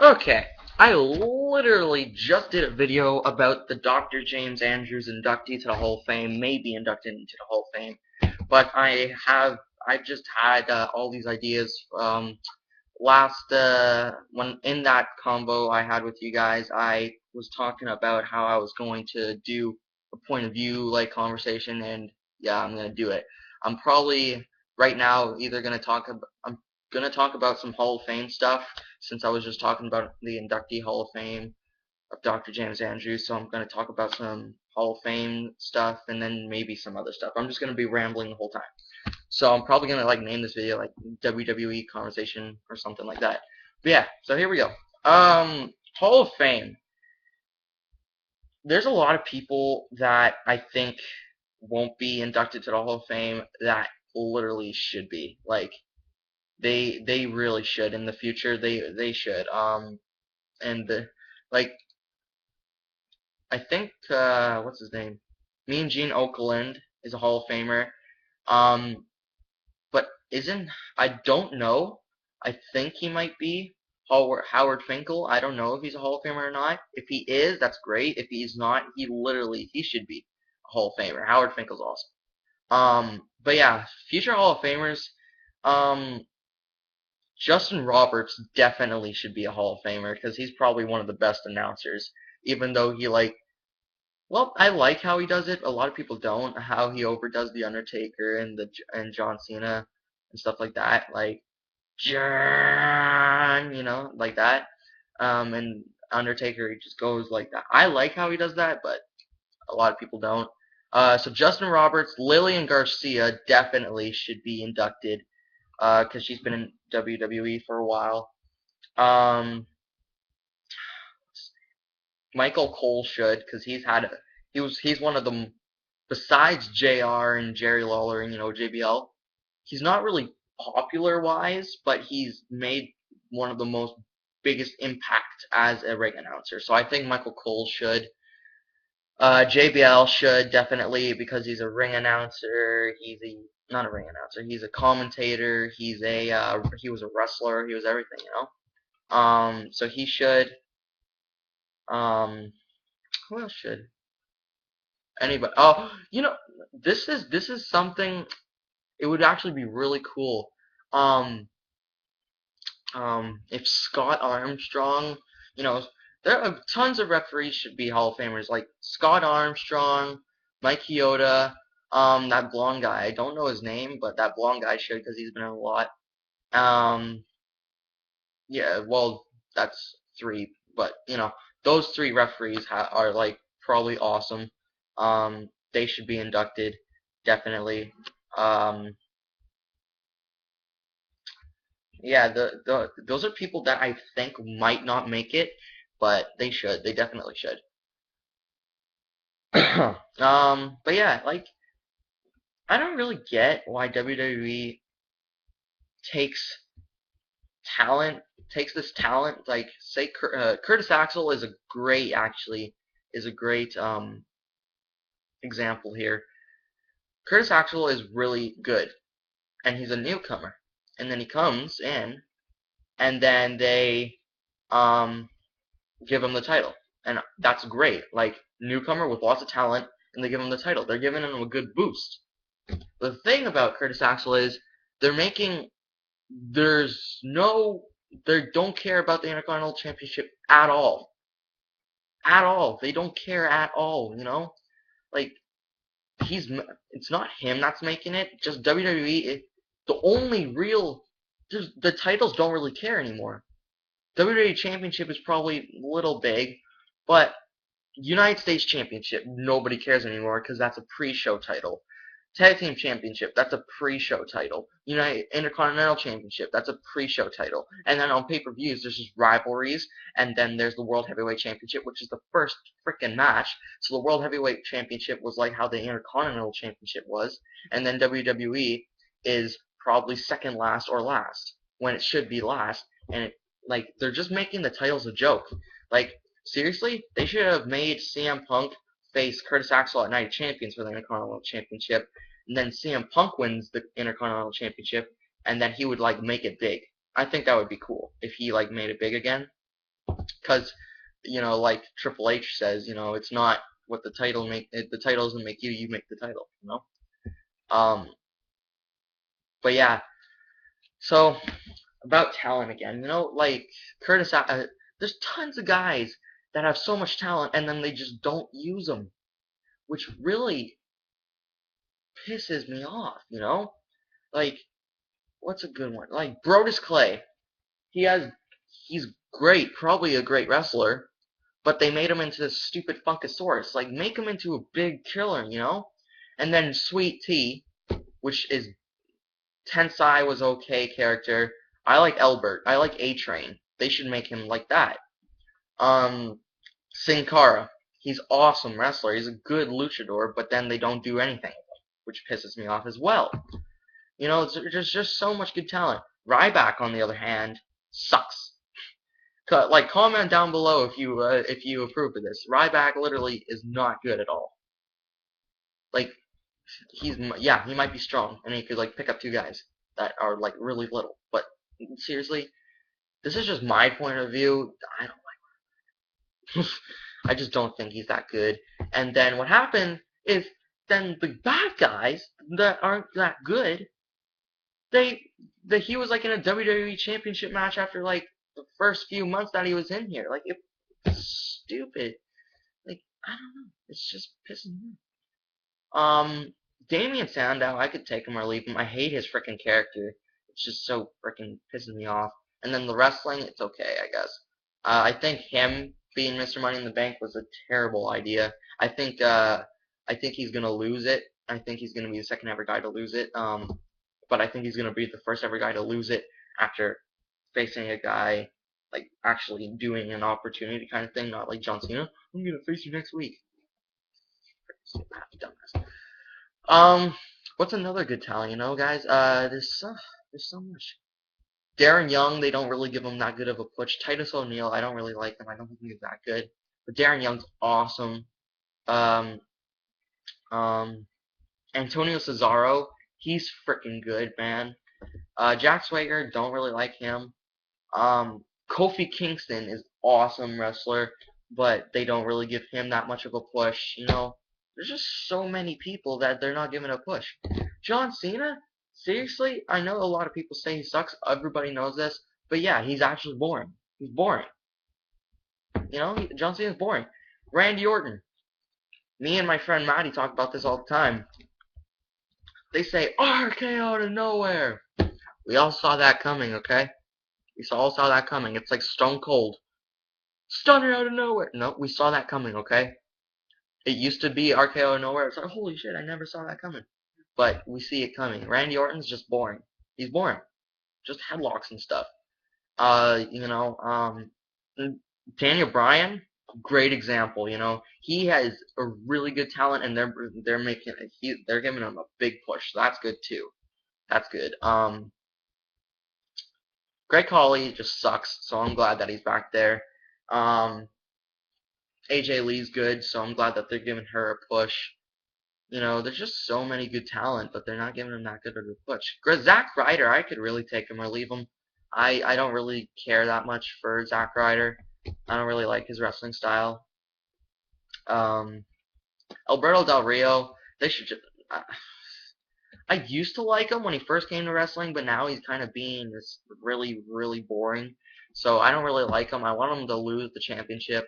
Okay, I literally just did a video about the Dr. James Andrews inductee to the Hall of Fame, maybe inducted into the Hall of Fame, but I've just had all these ideas. When in that combo I had with you guys, I was talking about how I was going to do a point of view like conversation, and yeah, I'm gonna do it. I'm probably right now either I'm gonna talk about some Hall of Fame stuff since I was just talking about the inductee Hall of Fame of Dr. James Andrews, so I'm gonna talk about some Hall of Fame stuff and then maybe some other stuff. I'm just gonna be rambling the whole time. So I'm probably gonna like name this video like WWE conversation or something like that. But yeah, so here we go. Hall of Fame. There's a lot of people that I think won't be inducted to the Hall of Fame that literally should be. Like they really should in the future. They should. And like I think what's his name? Mean Gene Okerlund is a Hall of Famer. Um, but isn't I don't know. I think he might be Howard Finkel. I don't know if he's a Hall of Famer or not. If he is, that's great. If he's not, he should be a Hall of Famer. Howard Finkel's awesome. But yeah, future Hall of Famers. Um, Justin Roberts definitely should be a Hall of Famer because he's probably one of the best announcers. Even though I like how he does it. A lot of people don't. How he overdoes the Undertaker and John Cena and stuff like that. Like John, like that. And Undertaker, he just goes like that. I like how he does that, but a lot of people don't. So Justin Roberts, Lillian Garcia definitely should be inducted because she's been in WWE for a while. Um, Michael Cole should because he's one of the besides JR and Jerry Lawler and JBL. He's not really popular wise, but he's made one of the most biggest impact as a ring announcer. So I think Michael Cole should. JBL should definitely because he's a ring announcer. He's a not a ring announcer. He's a commentator. He was a wrestler. He was everything, So he should. Um, who else should? Anybody? Oh, this is something. It would actually be really cool. Um, if Scott Armstrong, you know, there are tons of referees should be Hall of Famers like Scott Armstrong, Mike Chioda, that blonde guy. I don't know his name, but that blonde guy should because he's been in a lot. Um, yeah, well, that's three, but those three referees are like probably awesome. They should be inducted, definitely. Um, yeah, those are people that I think might not make it, but they should. They definitely should. But yeah, like I don't really get why WWE takes talent, takes this talent. Like say Curtis Axel is a great, actually, is a great example here. Curtis Axel is really good, and he's a newcomer, and then he comes in, and then they um give him the title. And that's great. Like, newcomer with lots of talent, and they give him the title. They're giving him a good boost. The thing about Curtis Axel is they're making there's no they don't care about the Intercontinental Championship at all. At all. They don't care at all. Like he's it's not him that's making it, just WWE. The only real the titles don't really care anymore. WWE Championship is probably a little big, but United States Championship, nobody cares anymore because that's a pre-show title. Tag Team Championship, that's a pre-show title. United Intercontinental Championship, that's a pre-show title. And then on pay-per-views, there's just rivalries, and then there's the World Heavyweight Championship, which is the first freaking match. So the World Heavyweight Championship was like how the Intercontinental Championship was, and then WWE is probably second last or last when it should be last, and they're just making the titles a joke. Like seriously, they should have made CM Punk face Curtis Axel at Night of Champions for the Intercontinental Championship, and then CM Punk wins the Intercontinental Championship, and then he would like make it big. I think that would be cool if he like made it big again. Because like Triple H says, it's not what the title the title doesn't make you, you make the title. Um, but yeah, so about talent again, like Curtis, there's tons of guys that have so much talent and then they just don't use them, which really pisses me off. Like, what's a good one? Like Brodus Clay. He's great, probably a great wrestler, but they made him into this stupid Funkasaurus. Like, make him into a big killer. And then Sweet Tea, which is Tensai was okay character. I like Elbert. I like A Train. They should make him like that. Sin Cara. He's awesome wrestler. He's a good luchador, but then they don't do anything, which pisses me off as well. There's just so much good talent. Ryback, on the other hand, sucks. Like, comment down below if you approve of this. Ryback literally is not good at all. Like, he might be strong and he could like pick up two guys that are like really little. But seriously, this is just my point of view. I don't like. I just don't think he's that good. And then what happened is then the bad guys that aren't that good, he was like in a WWE Championship match after like the first few months that he was in here. Like, it's stupid. Like, I don't know. It's just pissing me off. Damien Sandow, I could take him or leave him. I hate his freaking character. It's just so freaking pissing me off. And then the wrestling, it's okay, I guess. I think him being Mr. Money in the Bank was a terrible idea. I think he's gonna lose it. I think he's gonna be the second ever guy to lose it. But I think he's gonna be the first ever guy to lose it after facing a guy like actually doing an opportunity kind of thing, not like John Cena. I'm gonna face you next week. Dumbass. What's another good talent, guys? There's so much. Darren Young, they don't really give him that good of a push. Titus O'Neil, I don't really like him. I don't think he's that good. But Darren Young's awesome. Um, Antonio Cesaro, he's freaking good, man. Jack Swagger, don't really like him. Kofi Kingston is awesome wrestler, but they don't really give him that much of a push. There's just so many people that they're not giving a push. John Cena, seriously, I know a lot of people say he sucks. Everybody knows this, but yeah, he's actually boring. He's boring. John Cena's boring. Randy Orton. Me and my friend Maddie talk about this all the time. They say RKO out of nowhere. We all saw that coming, okay? We all saw that coming. It's like Stone Cold. Stunner out of nowhere. No, we saw that coming, okay? It used to be RKO out of nowhere. It's like, holy shit, I never saw that coming. But we see it coming. Randy Orton's just boring. He's boring. Just headlocks and stuff. Daniel Bryan, great example. He has a really good talent, and they're giving him a big push. So that's good too. That's good. Greg Hawley just sucks, so I'm glad that he's back there. AJ Lee's good, so I'm glad that they're giving her a push. There's just so many good talent, but they're not giving him that good of a push. Zack Ryder, I could really take him or leave him. I don't really care that much for Zack Ryder. I don't really like his wrestling style. Alberto Del Rio, they should just... I used to like him when he first came to wrestling, but now he's kind of being this really, really boring. So I don't really like him. I want him to lose the championship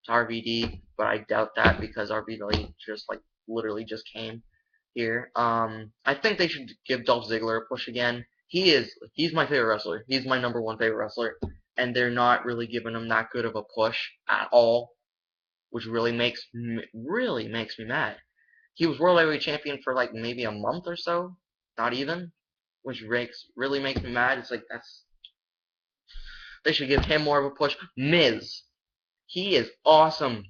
to RVD, but I doubt that because RVD just literally just came here. I think they should give Dolph Ziggler a push again. He's my favorite wrestler. He's my number one favorite wrestler, and they're not really giving him that good of a push at all, which really makes me mad. He was World Heavyweight Champion for like maybe a month or so, not even, which really makes me mad. It's like they should give him more of a push. Miz, he is awesome.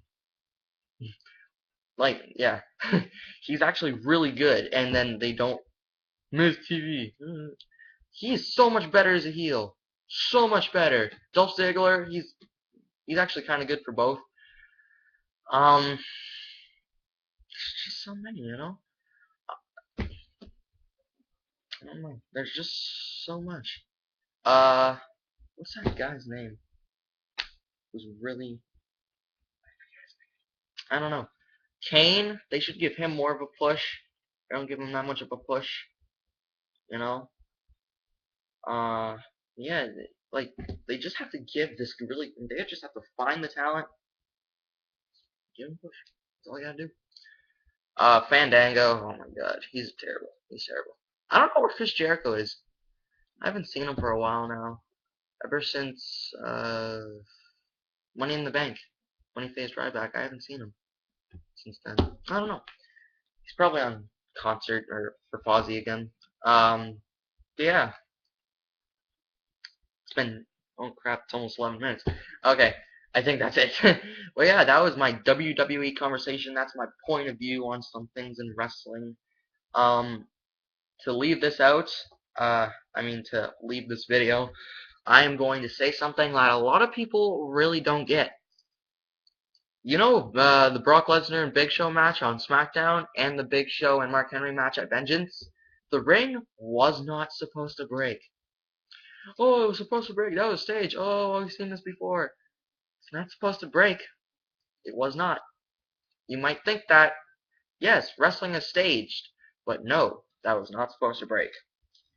Like, yeah, he's actually really good, and then they don't. Miz TV, he is so much better as a heel, so much better. Dolph Ziggler, he's actually kind of good for both. There's just so many, I don't know. There's just so much. What's that guy's name? was really, I don't know. Kane, they should give him more of a push. They don't give him that much of a push, you know. Uh, yeah, like they just have to give this really. They just have to find the talent, give him a push. That's all you gotta do. Fandango. Oh my God, he's terrible. He's terrible. I don't know where Chris Jericho is. I haven't seen him for a while now. Ever since Money in the Bank, when he faced Ryback, I haven't seen him since then. I don't know. He's probably on concert or for Fozzy again. Yeah, it's been, oh crap, it's almost 11 minutes. Okay, I think that's it. Well, yeah, that was my WWE conversation. That's my point of view on some things in wrestling. To leave this out, to leave this video, I am going to say something that a lot of people really don't get. You know, the Brock Lesnar and Big Show match on SmackDown and the Big Show and Mark Henry match at Vengeance? The ring was not supposed to break. Oh, it was supposed to break. That was staged. Oh, I've seen this before. It's not supposed to break. It was not. You might think that, yes, wrestling is staged. But no, that was not supposed to break.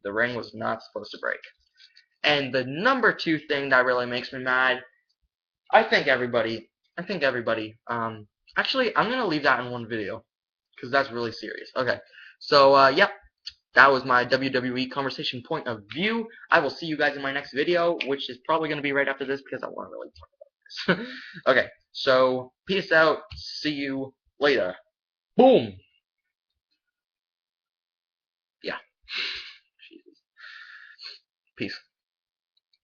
The ring was not supposed to break. And the number two thing that really makes me mad, I think everybody, actually, I'm going to leave that in one video, because that's really serious. Okay, so, yep, that was my WWE conversation point of view. I will see you guys in my next video, which is probably going to be right after this, because I want to really talk about this. Okay, so, peace out, see you later. Boom! Yeah.